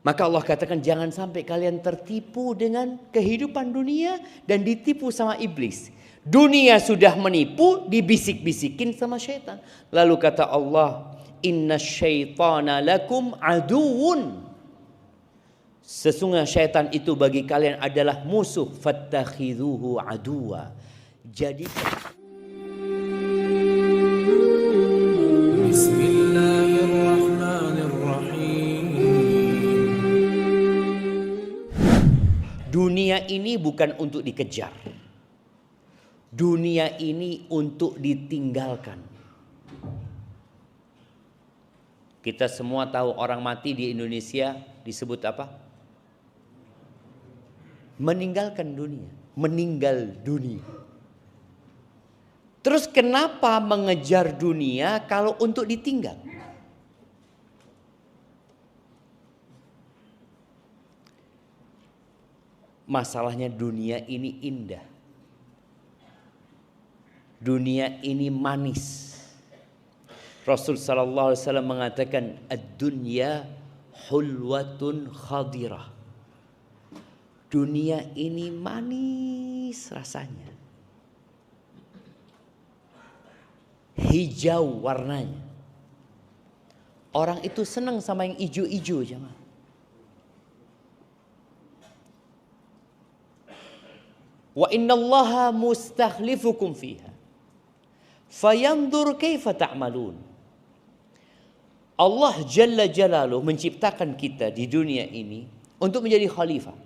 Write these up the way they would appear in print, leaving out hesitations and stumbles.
Maka Allah katakan jangan sampai kalian tertipu dengan kehidupan dunia dan ditipu sama iblis. Dunia sudah menipu, dibisik-bisikin sama syaitan. Lalu kata Allah, inna syaitana lakum aduun. Sesungguhnya syaitan itu bagi kalian adalah musuh. Fattakhidhuhu aduwa. Jadi dunia ini bukan untuk dikejar. Dunia ini untuk ditinggalkan. Kita semua tahu orang mati di Indonesia disebut apa? Meninggalkan dunia. Meninggal dunia. Terus kenapa mengejar dunia kalau untuk ditinggal? Masalahnya dunia ini indah. Dunia ini manis. Rasul sallallahu alaihi wasallam mengatakan ad-dunya hulwatun khadirah. Dunia ini manis rasanya. Hijau warnanya. Orang itu senang sama yang hijau-hijau jemaah. Wa innallaha mustakhlifukum fiha fayanzur kaifa ta'malun. Allah Jalla Jalaluhu menciptakan kita di dunia ini untuk menjadi khalifah.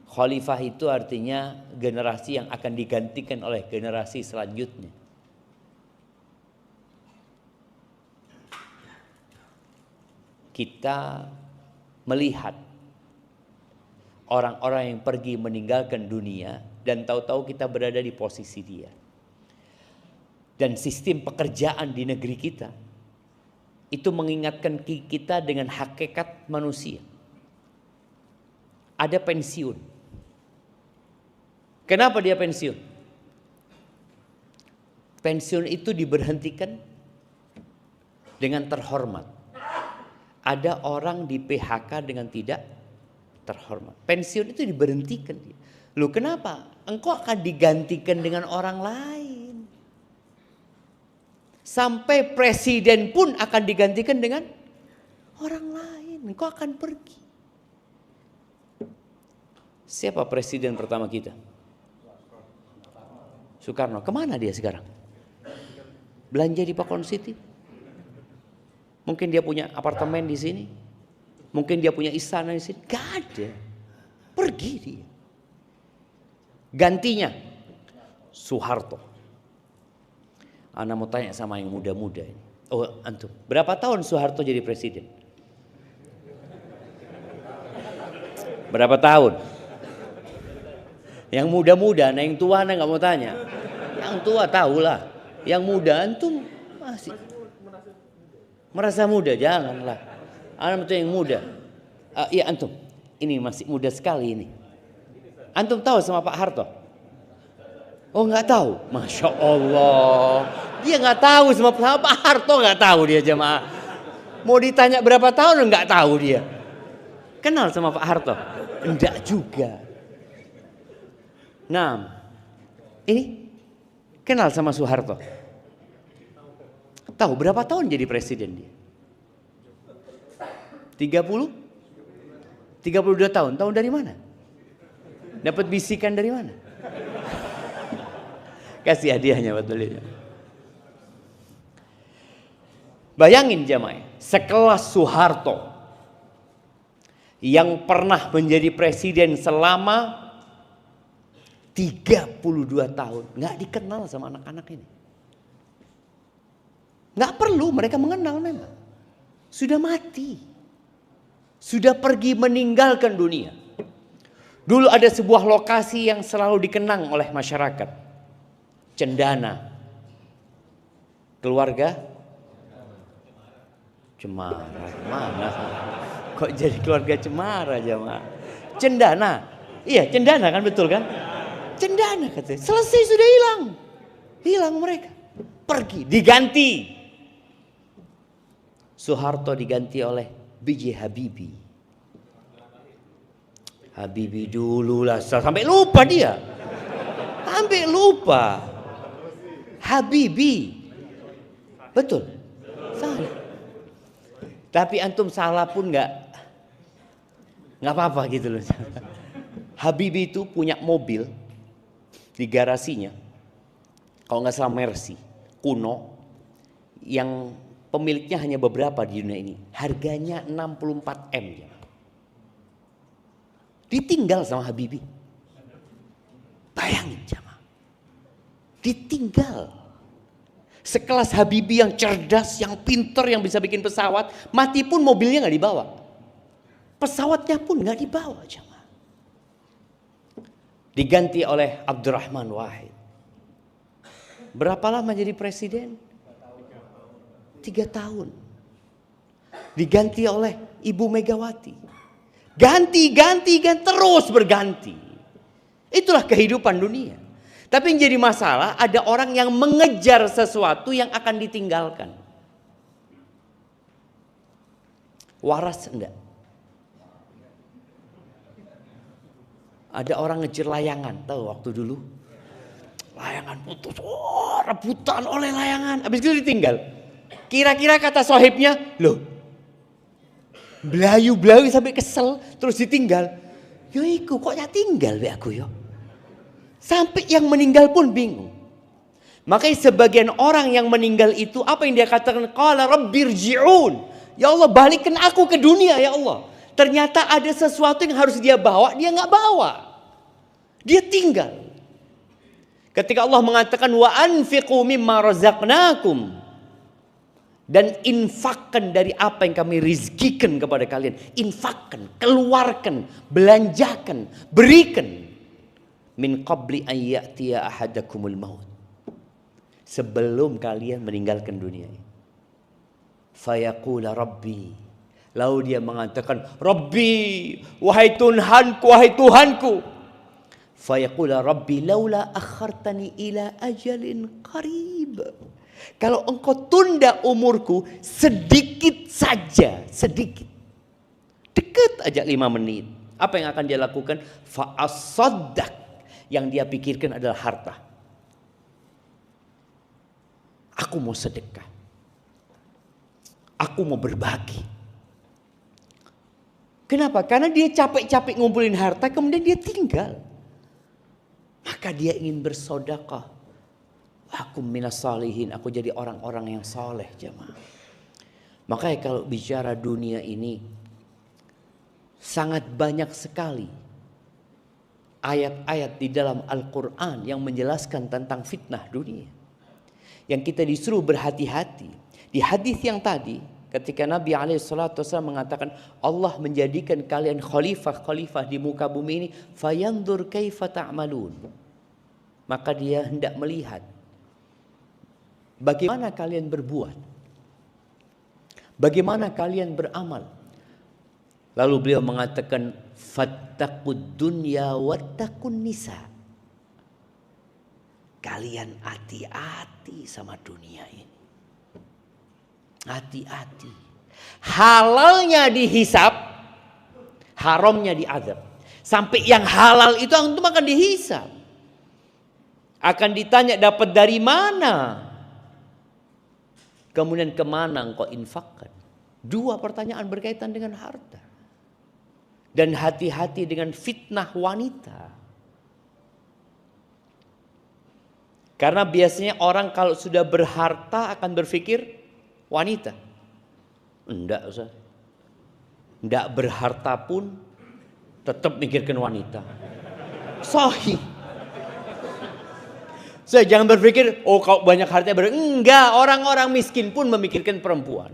Khalifah itu artinya generasi yang akan digantikan oleh generasi selanjutnya. Kita melihat orang-orang yang pergi meninggalkan dunia dan tahu-tahu kita berada di posisi dia. Dan sistem pekerjaan di negeri kita itu mengingatkan kita dengan hakikat manusia. Ada pensiun. Kenapa dia pensiun? Pensiun itu diberhentikan dengan terhormat. Ada orang di PHK dengan tidak terhormat. Pensiun itu diberhentikan. Loh kenapa? Engkau akan digantikan dengan orang lain. Sampai presiden pun akan digantikan dengan orang lain. Engkau akan pergi. Siapa presiden pertama kita? Soekarno. Kemana dia sekarang? Belanja di Pakon City? Mungkin dia punya apartemen di sini. Mungkin dia punya istana di sini. Gak ada. Pergi dia. Gantinya Soeharto. Ana mau tanya sama yang muda-muda ini. Oh antum, berapa tahun Soeharto jadi presiden? Berapa tahun? Yang muda-muda, nah yang tua ana nggak mau tanya. Yang tua tahulah. Yang muda antum masih merasa muda, janganlah. Ana mau yang muda. Iya antum, ini masih muda sekali ini. Antum tahu sama Pak Harto? Oh nggak tahu, masya Allah. Dia nggak tahu sama Pak Harto, nggak tahu dia jemaah. Mau ditanya berapa tahun nggak tahu dia. Kenal sama Pak Harto? Enggak juga. Nah, ini kenal sama Soeharto. Tahu berapa tahun jadi presiden dia? 30? 32 tahun. Tahu dari mana? Dapat bisikan dari mana? Kasih hadiahnya buat beliau. Bayangin jamaah, sekelas Soeharto yang pernah menjadi presiden selama 32 tahun, nggak dikenal sama anak-anak ini. Nggak perlu mereka mengenal memang. Sudah mati. Sudah pergi meninggalkan dunia. Dulu ada sebuah lokasi yang selalu dikenang oleh masyarakat. Cendana. Keluarga Cemara. Mana? Kok jadi keluarga Cemara jemaah? Cendana. Iya, Cendana kan betul kan? Cendana katanya. Selesai sudah hilang. Hilang mereka. Pergi, diganti. Soeharto diganti oleh B.J. Habibie. Habibie dulu lah, sampai lupa dia. Sampai lupa. Habibie. Betul. Salah. Tapi antum salah pun nggak apa-apa gitu loh. Habibie itu punya mobil di garasinya. Kalau nggak salah Mercy, kuno. Yang pemiliknya hanya beberapa di dunia ini. Harganya 64 M. Ditinggal sama Habibie. Bayangin jamaah. Ditinggal. Sekelas Habibie yang cerdas, yang pinter, yang bisa bikin pesawat, mati pun mobilnya nggak dibawa. Pesawatnya pun nggak dibawa jamaah. Diganti oleh Abdurrahman Wahid. Berapa lama jadi presiden? 3 tahun. Diganti oleh Ibu Megawati. Ganti, terus berganti. Itulah kehidupan dunia. Tapi yang jadi masalah, ada orang yang mengejar sesuatu yang akan ditinggalkan. Waras enggak? Ada orang ngejar layangan, tahu waktu dulu? Layangan putus, rebutan oleh layangan. Habis itu ditinggal. Kira-kira kata sohibnya, loh, belayu sampai kesel, terus ditinggal. Yo iku kok tinggal be aku yo. Sampai yang meninggal pun bingung. Makanya sebagian orang yang meninggal itu apa yang dia katakan? Qala rabbirji'un. Ya Allah, balikkan aku ke dunia ya Allah. Ternyata ada sesuatu yang harus dia bawa, dia nggak bawa. Dia tinggal. Ketika Allah mengatakan wa anfiqu mimma razaqnakum, dan infakkan dari apa yang kami rizkikan kepada kalian. Infakkan, keluarkan, belanjakan, berikan. Min qabli an ya'tiya ahadakumul maut. Sebelum kalian meninggalkan dunia ini. Fayaqula Rabbi. Lalu dia mengatakan, Rabbi, wahai Tuhanku. Fayaqula Rabbi laula akhartani ila ajalin qarib. Kalau engkau tunda umurku sedikit saja, sedikit. Dekat aja 5 menit. Apa yang akan dia lakukan? Fa'asaddaq. Yang dia pikirkan adalah harta. Aku mau sedekah. Aku mau berbagi. Kenapa? Karena dia capek-capek ngumpulin harta, kemudian dia tinggal. Maka dia ingin bersedekah. Aku minas salihin, aku jadi orang-orang yang soleh jemaah. Makanya kalau bicara dunia ini sangat banyak sekali ayat-ayat di dalam Al-Quran yang menjelaskan tentang fitnah dunia. Yang kita disuruh berhati-hati. Di hadis yang tadi ketika Nabi SAW mengatakan Allah menjadikan kalian khalifah di muka bumi ini, fayandur kaifa ta'malun. Maka dia hendak melihat bagaimana kalian berbuat, bagaimana kalian beramal. Lalu beliau mengatakan fattaqud dunya wattaqun nisa. Kalian hati-hati sama dunia ini. Hati-hati. Halalnya dihisap, haramnya diazab. Sampai yang halal itu antum akan dihisap. Akan ditanya dapat dari mana? Kemudian kemana engkau infakkan? 2 pertanyaan berkaitan dengan harta. Dan hati-hati dengan fitnah wanita. Karena biasanya orang kalau sudah berharta akan berpikir wanita. Enggak Ustaz. Enggak berharta pun tetap mikirkan wanita. Sahih. Saya jangan berpikir, oh kalau banyak harta enggak, orang-orang miskin pun memikirkan perempuan.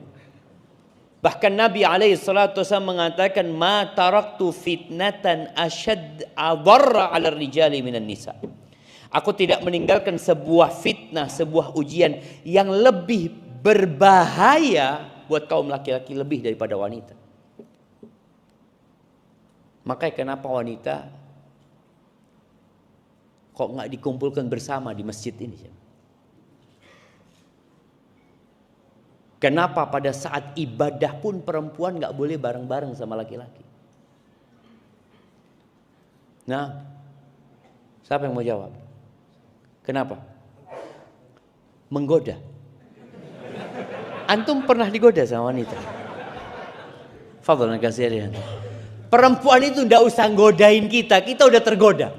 Bahkan Nabi SAW mengatakan, ma taraktu fitnatan asyad adarra ala rijali minan nisa. Aku tidak meninggalkan sebuah fitnah, sebuah ujian yang lebih berbahaya buat kaum laki-laki lebih daripada wanita. Makanya kenapa wanita kok nggak dikumpulkan bersama di masjid ini? Kenapa pada saat ibadah pun perempuan gak boleh bareng-bareng sama laki-laki? Nah, siapa yang mau jawab? Kenapa? Menggoda. Antum pernah digoda sama wanita? Fadlan kasih dia. Perempuan itu ndak usah godain kita udah tergoda.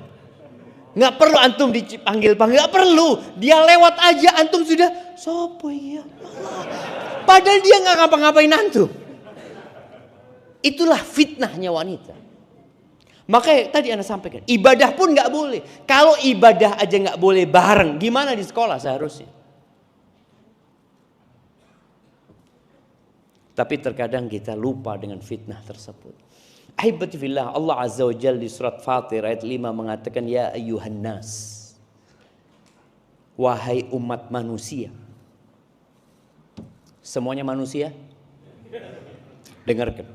Nggak perlu antum dipanggil-panggil, nggak perlu. Dia lewat aja antum sudah sopo ya. Padahal dia nggak ngapa-ngapain antum. Itulah fitnahnya wanita. Makanya tadi Anda sampaikan, ibadah pun nggak boleh. Kalau ibadah aja nggak boleh bareng, gimana di sekolah seharusnya? Tapi terkadang kita lupa dengan fitnah tersebut. Ahibati fillah, Allah Azza wa Jalla di surat Fatir ayat 5 mengatakan, ya ayyuhan nas, wahai umat manusia. Semuanya manusia? Dengarkan.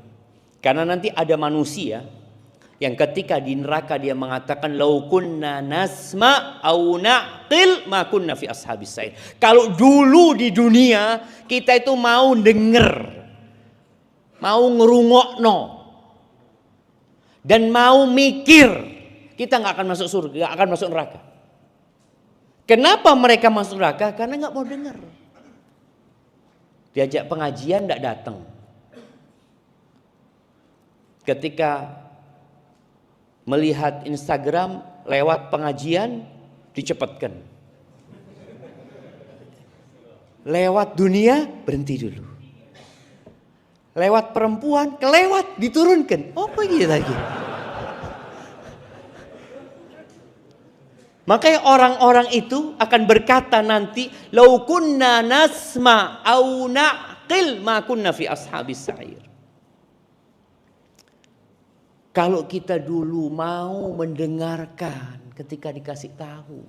Karena nanti ada manusia yang ketika di neraka dia mengatakan, lau kunna nasma au naqil ma kunna fi ashabis sa'ir. Kalau dulu di dunia kita itu mau denger, mau ngerungokno, dan mau mikir, kita nggak akan masuk surga, nggak akan masuk neraka. Kenapa mereka masuk neraka? Karena nggak mau dengar. Diajak pengajian nggak datang. Ketika melihat Instagram lewat pengajian dicepatkan. Lewat dunia berhenti dulu. Lewat perempuan kelewat diturunkan. Apa gitu lagi? Makanya orang-orang itu akan berkata nanti, lau kunna nasma au naqil ma kunna fi ashabis sa'ir. Kalau kita dulu mau mendengarkan ketika dikasih tahu,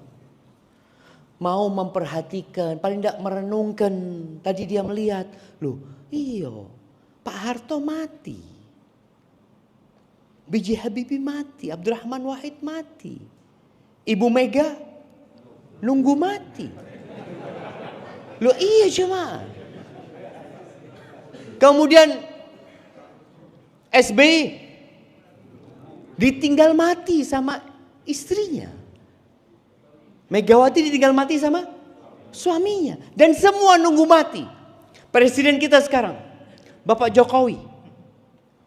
mau memperhatikan, paling tidak merenungkan. Tadi dia melihat, loh iyo Pak Harto mati, B.J. Habibie mati, Abdurrahman Wahid mati, Ibu Mega nunggu mati. Loh iya jemaah. Kemudian SBY ditinggal mati sama istrinya. Megawati ditinggal mati sama suaminya. Dan semua nunggu mati. Presiden kita sekarang, Bapak Jokowi,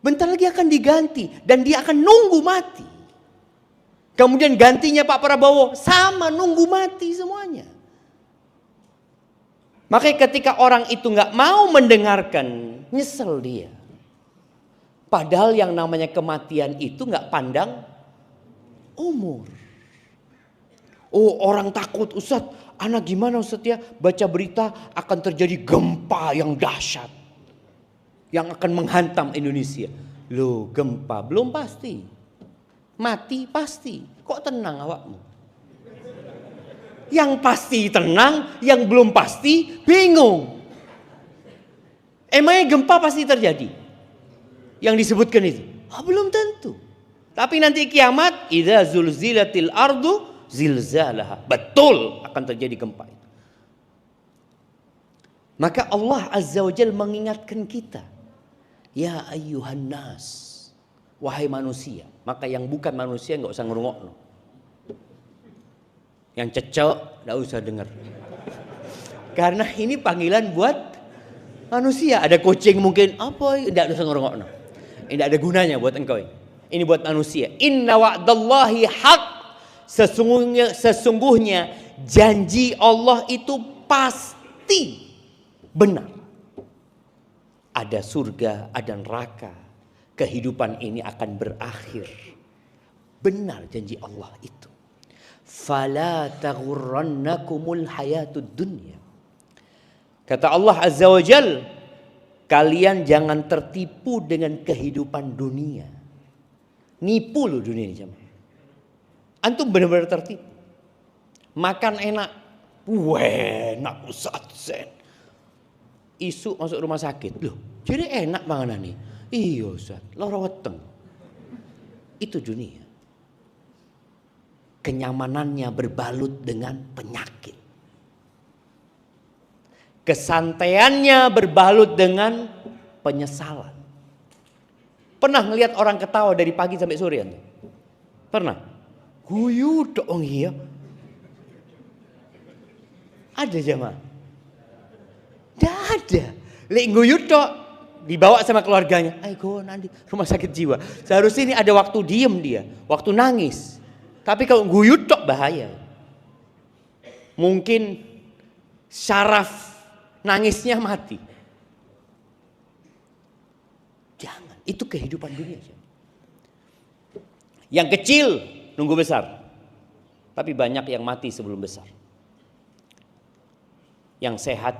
bentar lagi akan diganti. Dan dia akan nunggu mati. Kemudian gantinya Pak Prabowo, sama nunggu mati semuanya. Makanya ketika orang itu gak mau mendengarkan, nyesel dia. Padahal yang namanya kematian itu gak pandang umur. Oh orang takut, Ustadz, anak gimana Ustadz ya? Baca berita akan terjadi gempa yang dahsyat. Yang akan menghantam Indonesia. Loh gempa belum pasti. Mati pasti. Kok tenang awakmu? Yang pasti tenang, yang belum pasti bingung. Emangnya gempa pasti terjadi? Yang disebutkan itu belum tentu. Tapi nanti kiamat, idza zulzilatil ardu zilzalaha, betul akan terjadi gempa itu. Maka Allah Azza wa Jalla mengingatkan kita, ya ayyuhan nas, wahai manusia. Maka yang bukan manusia nggak usah ngerungokno. Yang cecok nggak usah dengar. Karena ini panggilan buat manusia. Ada kucing mungkin apa nggak usah ngerungokno. Tidak ada gunanya buat engkau. Ini buat manusia. Inna wa'dallahi haq. Sesungguhnya janji Allah itu pasti benar. Ada surga, ada neraka. Kehidupan ini akan berakhir. Benar janji Allah itu. Fala taghurrannakumul hayatud dunya. Kata Allah Azza wa Jalla, kalian jangan tertipu dengan kehidupan dunia. Nipu loh dunia ini jemaah. Antum benar-benar tertipu. Makan enak. Enak Ustaz. Isu masuk rumah sakit. Loh, jadi enak panganan nih. Iya Ustaz, lara weteng. Itu dunia. Kenyamanannya berbalut dengan penyakit. Kesantaiannya berbalut dengan penyesalan. Pernah ngelihat orang ketawa dari pagi sampai sore? Pernah? Guyu dong iya. Ada jemaah? Tidak ada. Lek guyu tok dibawa sama keluarganya. Ayo nanti rumah sakit jiwa. Seharusnya ini ada waktu diem dia, waktu nangis. Tapi kalau guyu tok bahaya. Mungkin syaraf nangisnya mati. Jangan, itu kehidupan dunia. Yang kecil nunggu besar. Tapi banyak yang mati sebelum besar. Yang sehat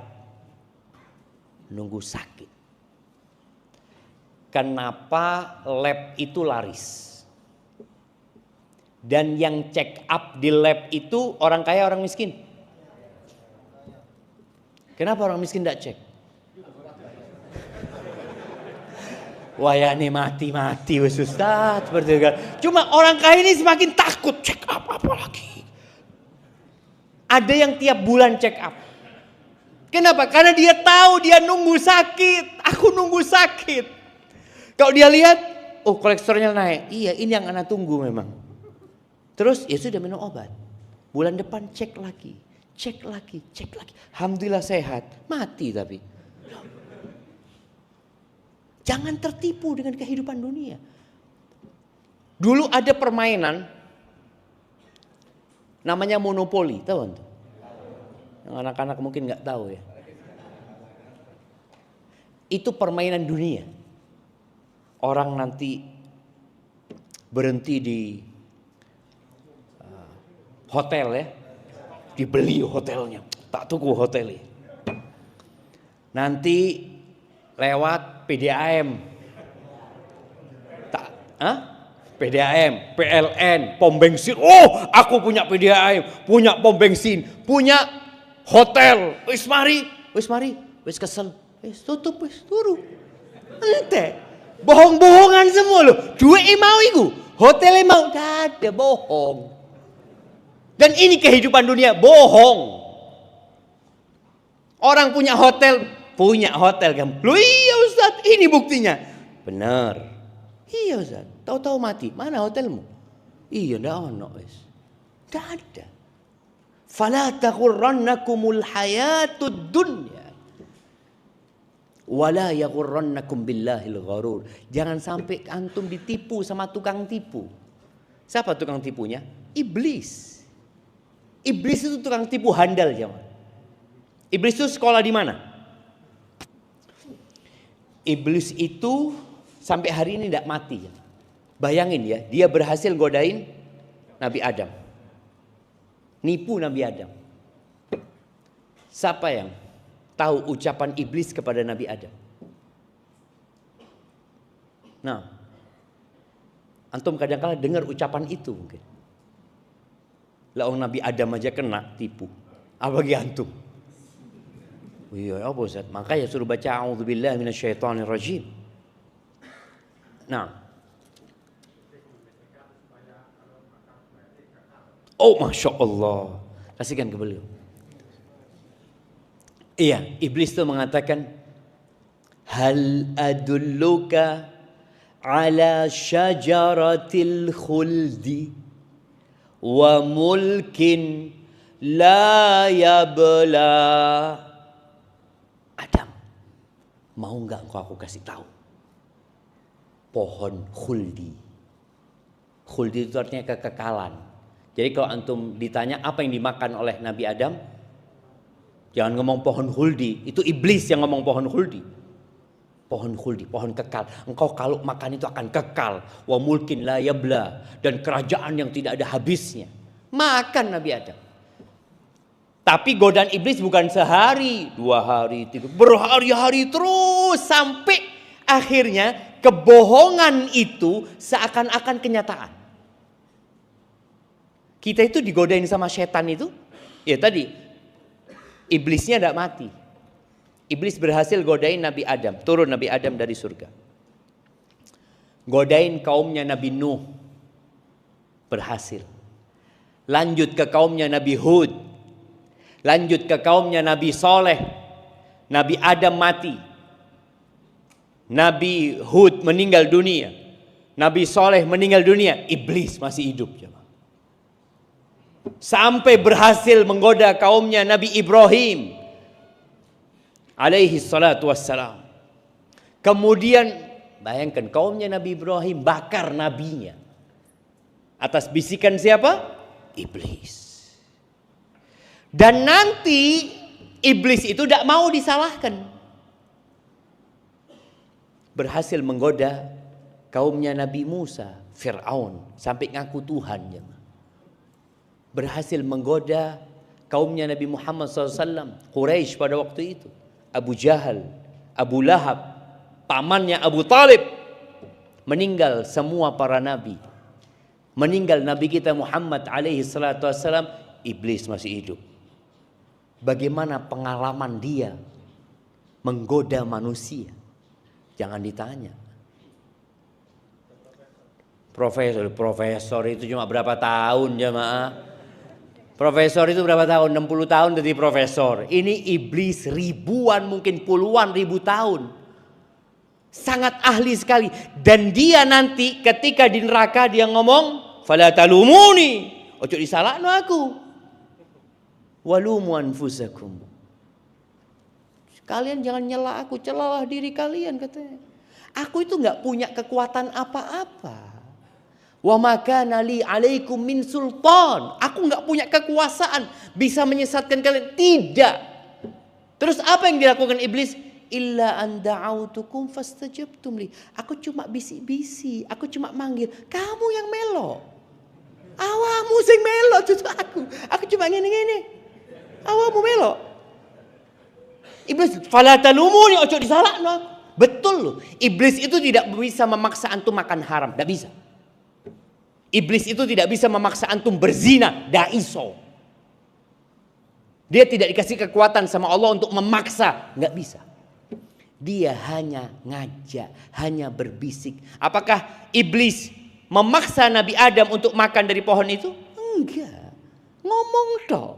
nunggu sakit. Kenapa lab itu laris? Dan yang check up di lab itu orang kaya orang miskin? Kenapa orang miskin tidak cek? Wah ya ini mati wes Ustaz. Cuma orang kaya ini semakin takut check up apa lagi. Ada yang tiap bulan check up. Kenapa? Karena dia tahu dia nunggu sakit. Aku nunggu sakit. Kalau dia lihat, oh kolesterolnya naik. Iya ini yang anak tunggu memang. Terus ya sudah minum obat. Bulan depan cek lagi. Cek lagi. Alhamdulillah sehat. Mati tapi. Jangan tertipu dengan kehidupan dunia. Dulu ada permainan. Namanya monopoli. Tahu kan? Yang anak-anak mungkin gak tahu ya. Itu permainan dunia. Orang nanti berhenti di hotel ya. Dibeli hotelnya. Tak tuku hotelnya. Nanti lewat PDAM. PDAM, PLN, pom bensin. Oh, aku punya PDAM, punya pom bensin, punya hotel. Wis mari. Wis kesel. Wis tutup, wis turu. Ente. Bohong-bohongan semua loh. Duit mau iku. Hotelnya mau. Ada bohong. Dan ini kehidupan dunia. Bohong. Orang punya hotel kan. Loh iya Ustaz, ini buktinya. Benar. Iya Ustaz, tahu-tahu mati. Mana hotelmu? Iya ndak ono wis. Ndak ada. Fala taghurrannakumul hayatud dunya. Wala yaghurrannakum billahil gharur. Jangan sampai antum ditipu sama tukang tipu. Siapa tukang tipunya? Iblis. Iblis itu tukang tipu handal jemaah. Iblis itu sekolah di mana? Iblis itu sampai hari ini tidak mati. Bayangin ya, dia berhasil godain Nabi Adam. Nipu Nabi Adam. Siapa yang tahu ucapan iblis kepada Nabi Adam? Nah, antum kadang-kadang dengar ucapan itu mungkin. Lah Nabi Adam aja kena tipu. Apa bagi antum? Iya apa Ustaz? Makanya suruh baca a'udzubillahi minasyaitonirrajim. Nah. Oh Masya Allah. Kasihkan ke beliau. Iya, iblis itu mengatakan, hal adulluka ala syajaratil khuldi wa mulkin la yabla. Adam, mau nggak aku kasih tahu pohon khuldi? Khuldi itu artinya kekekalan. Jadi kalau antum ditanya apa yang dimakan oleh Nabi Adam, jangan ngomong pohon khuldi. Itu iblis yang ngomong pohon khuldi. Pohon khuldi, pohon kekal. Engkau kalau makan itu akan kekal. Wa mulkin la yabla, dan kerajaan yang tidak ada habisnya. Makan Nabi Adam. Tapi godaan iblis bukan sehari, 2 hari, 3, berhari-hari terus sampai akhirnya kebohongan itu seakan-akan kenyataan. Kita itu digodain sama setan itu, ya tadi iblisnya tidak mati. Iblis berhasil godain Nabi Adam, turun Nabi Adam dari surga. Godain kaumnya Nabi Nuh, berhasil. Lanjut ke kaumnya Nabi Hud. Lanjut ke kaumnya Nabi Soleh. Nabi Adam mati. Nabi Hud meninggal dunia. Nabi Soleh meninggal dunia. Iblis masih hidup. Sampai berhasil menggoda kaumnya Nabi Ibrahim alaihi salatu wassalam. Kemudian bayangkan kaumnya Nabi Ibrahim bakar nabinya. Atas bisikan siapa? Iblis. Dan nanti iblis itu tidak mau disalahkan. Berhasil menggoda kaumnya Nabi Musa, Fir'aun, sampai ngaku Tuhan. Berhasil menggoda kaumnya Nabi Muhammad SAW, Quraisy pada waktu itu. Abu Jahal, Abu Lahab, pamannya Abu Talib. Meninggal semua para nabi. Meninggal Nabi kita Muhammad alaihi salatu wassalam, iblis masih hidup. Bagaimana pengalaman dia menggoda manusia? Jangan ditanya. Profesor itu cuma berapa tahun jemaah? Profesor itu berapa tahun? 60 tahun jadi profesor. Ini iblis ribuan, mungkin puluhan ribu tahun. Sangat ahli sekali. Dan dia nanti ketika di neraka dia ngomong, "Fala talumuni." Ojo disalahno aku. Walumu anfusakum. Kalian jangan nyela aku, celalah diri kalian katanya. Aku itu enggak punya kekuatan apa-apa. Wa ma kana li 'alaikum min sultan. Aku enggak punya kekuasaan bisa menyesatkan kalian. Tidak. Terus apa yang dilakukan iblis? Illa an da'autukum fastajabtum li. Aku cuma bisik-bisik, aku cuma manggil, kamu yang melo. Awamu sing melo justru aku. Aku cuma ngene-ngene. Awamu melo. Iblis, fala talumuni, ojo disalahno. Betul loh. Iblis itu tidak bisa memaksa antum makan haram, tidak bisa. Iblis itu tidak bisa memaksa antum berzina, tidak iso. Dia tidak dikasih kekuatan sama Allah untuk memaksa, nggak bisa. Dia hanya ngajak, hanya berbisik. Apakah iblis memaksa Nabi Adam untuk makan dari pohon itu? Enggak. Ngomong toh.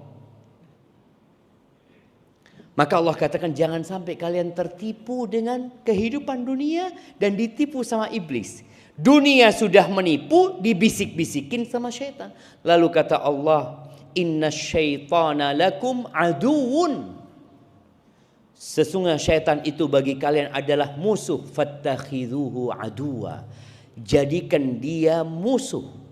Maka Allah katakan jangan sampai kalian tertipu dengan kehidupan dunia dan ditipu sama iblis. Dunia sudah menipu, dibisik-bisikin sama syaitan. Lalu kata Allah, "Inna syaitana lakum aduun." Sesungguhnya syaitan itu bagi kalian adalah musuh. Fattakhidhuhu aduwa. Jadikan dia musuh.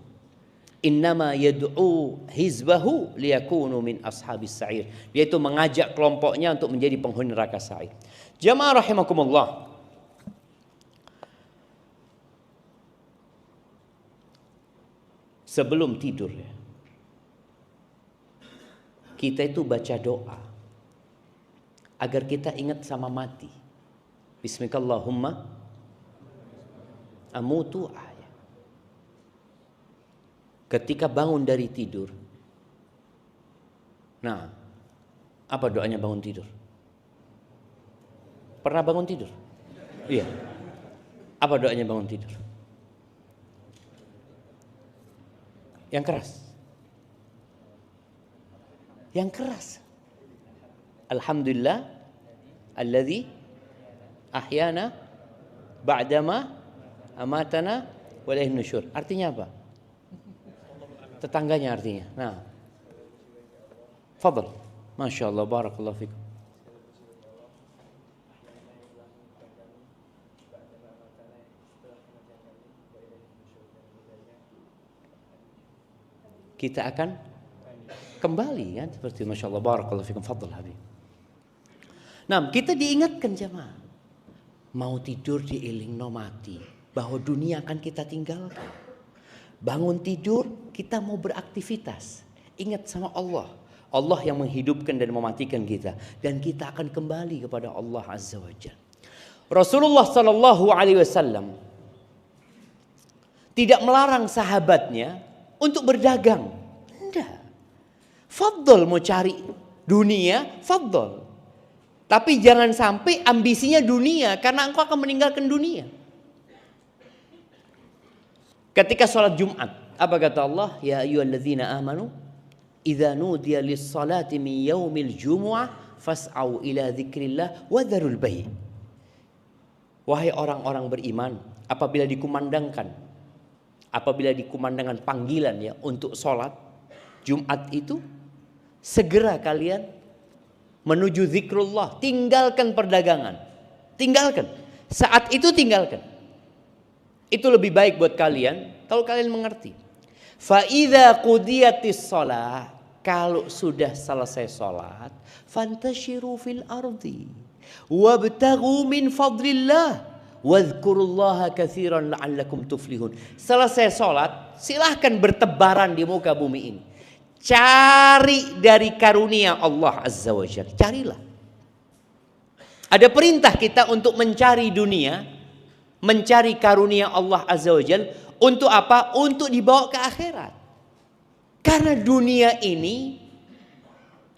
Innama yad'u hizbahu liyakunu min ashabis sa'ir. Dia itu mengajak kelompoknya untuk menjadi penghuni neraka sa'ir. Jamaah rahimakumullah. Sebelum tidur ya, kita itu baca doa agar kita ingat sama mati. Bismillahumma amutu ahya. Ketika bangun dari tidur. Nah, apa doanya bangun tidur? Pernah bangun tidur? Iya. Apa doanya bangun tidur? Yang keras. Yang keras. Alhamdulillah alladzi ahyana ba'dama amatana wa ilaihi nusyur. Artinya apa? Tetangganya artinya. Nah. Fadhal. Masyaallah barakallahu fikum. Kita akan kembali kan seperti masyaallah barakallahu fikum fadhal habib. Nah, kita diingatkan jemaah. Mau tidur dielingno mati, bahwa dunia akan kita tinggalkan. Bangun tidur kita mau beraktivitas. Ingat sama Allah. Allah yang menghidupkan dan mematikan kita dan kita akan kembali kepada Allah Azza wa Jalla. Rasulullah sallallahu alaihi wasallam tidak melarang sahabatnya untuk berdagang. Enggak. Fadhol mau cari dunia, fadhol. Tapi jangan sampai ambisinya dunia karena engkau akan meninggalkan dunia. Ketika sholat Jumat, apa kata Allah? Ya ayyuhalladzina amanu idza nudiya lis-salati min yaumil jumu'ah fas'au ila dzikrillah wa dzarul bai'. Wahai orang-orang beriman, apabila dikumandangkan panggilan ya untuk sholat Jumat itu, segera kalian menuju zikrullah, tinggalkan perdagangan. Tinggalkan. Saat itu tinggalkan. Itu lebih baik buat kalian kalau kalian mengerti. Fa idza qudiyatis shalah, kalau sudah selesai salat, fantashiru fil ardi wabtaghu min fadlillah wadhkurullaha katsiran la'allakum tuflihun. Selesai salat, silahkan bertebaran di muka bumi ini. Cari dari karunia Allah Azza wa Jalla. Carilah. Ada perintah kita untuk mencari dunia, mencari karunia Allah Azza wa Jalla. Untuk apa? Untuk dibawa ke akhirat. Karena dunia ini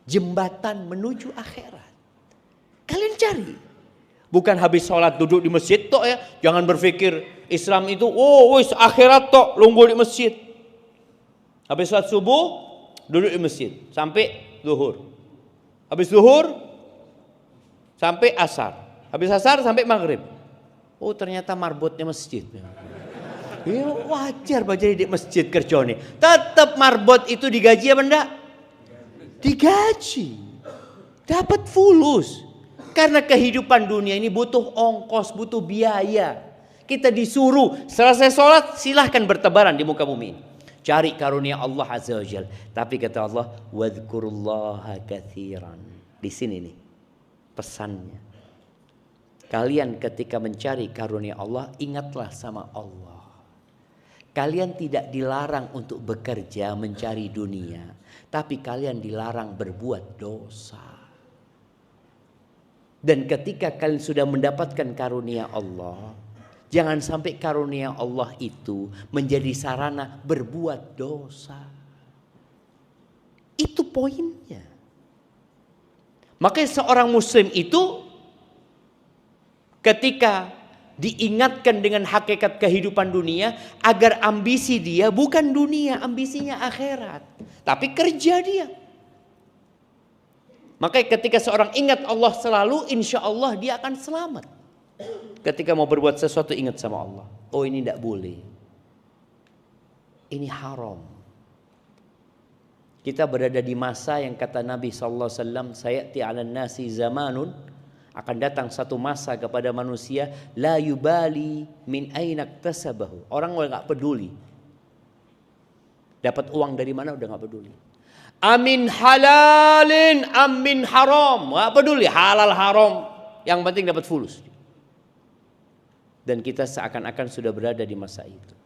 jembatan menuju akhirat. Kalian cari. Bukan habis sholat duduk di masjid tok ya. Jangan berpikir Islam itu akhirat tok lunggul di masjid. Habis sholat subuh duduk di masjid sampai zuhur. Habis zuhur sampai asar. Habis asar sampai maghrib. Oh ternyata marbotnya masjid. Ya wajar baca di masjid kerja nih. Tetap marbot itu digaji apa enggak? Digaji. Dapat fulus. Karena kehidupan dunia ini butuh ongkos, butuh biaya. Kita disuruh selesai sholat silahkan bertebaran di muka bumi ini. Cari karunia Allah Azza wa Jalla. Tapi kata Allah, wadhkurullaha katsiran. Di sini nih pesannya. Kalian ketika mencari karunia Allah, ingatlah sama Allah. Kalian tidak dilarang untuk bekerja mencari dunia, tapi kalian dilarang berbuat dosa. Dan ketika kalian sudah mendapatkan karunia Allah, jangan sampai karunia Allah itu menjadi sarana berbuat dosa. Itu poinnya. Makanya seorang muslim itu ketika diingatkan dengan hakikat kehidupan dunia, agar ambisi dia bukan dunia, ambisinya akhirat. Tapi kerja dia. Makanya ketika seorang ingat Allah selalu, insya Allah dia akan selamat. Ketika mau berbuat sesuatu ingat sama Allah. Oh ini tidak boleh. Ini haram. Kita berada di masa yang kata Nabi SAW, sayati 'alan nasi zamanun, akan datang satu masa kepada manusia, la yubali min aina iktasabahu. Orang enggak peduli. Dapat uang dari mana udah enggak peduli. Amin halalin, amin haram, enggak peduli halal haram. Yang penting dapat fulus. Dan kita seakan-akan sudah berada di masa itu.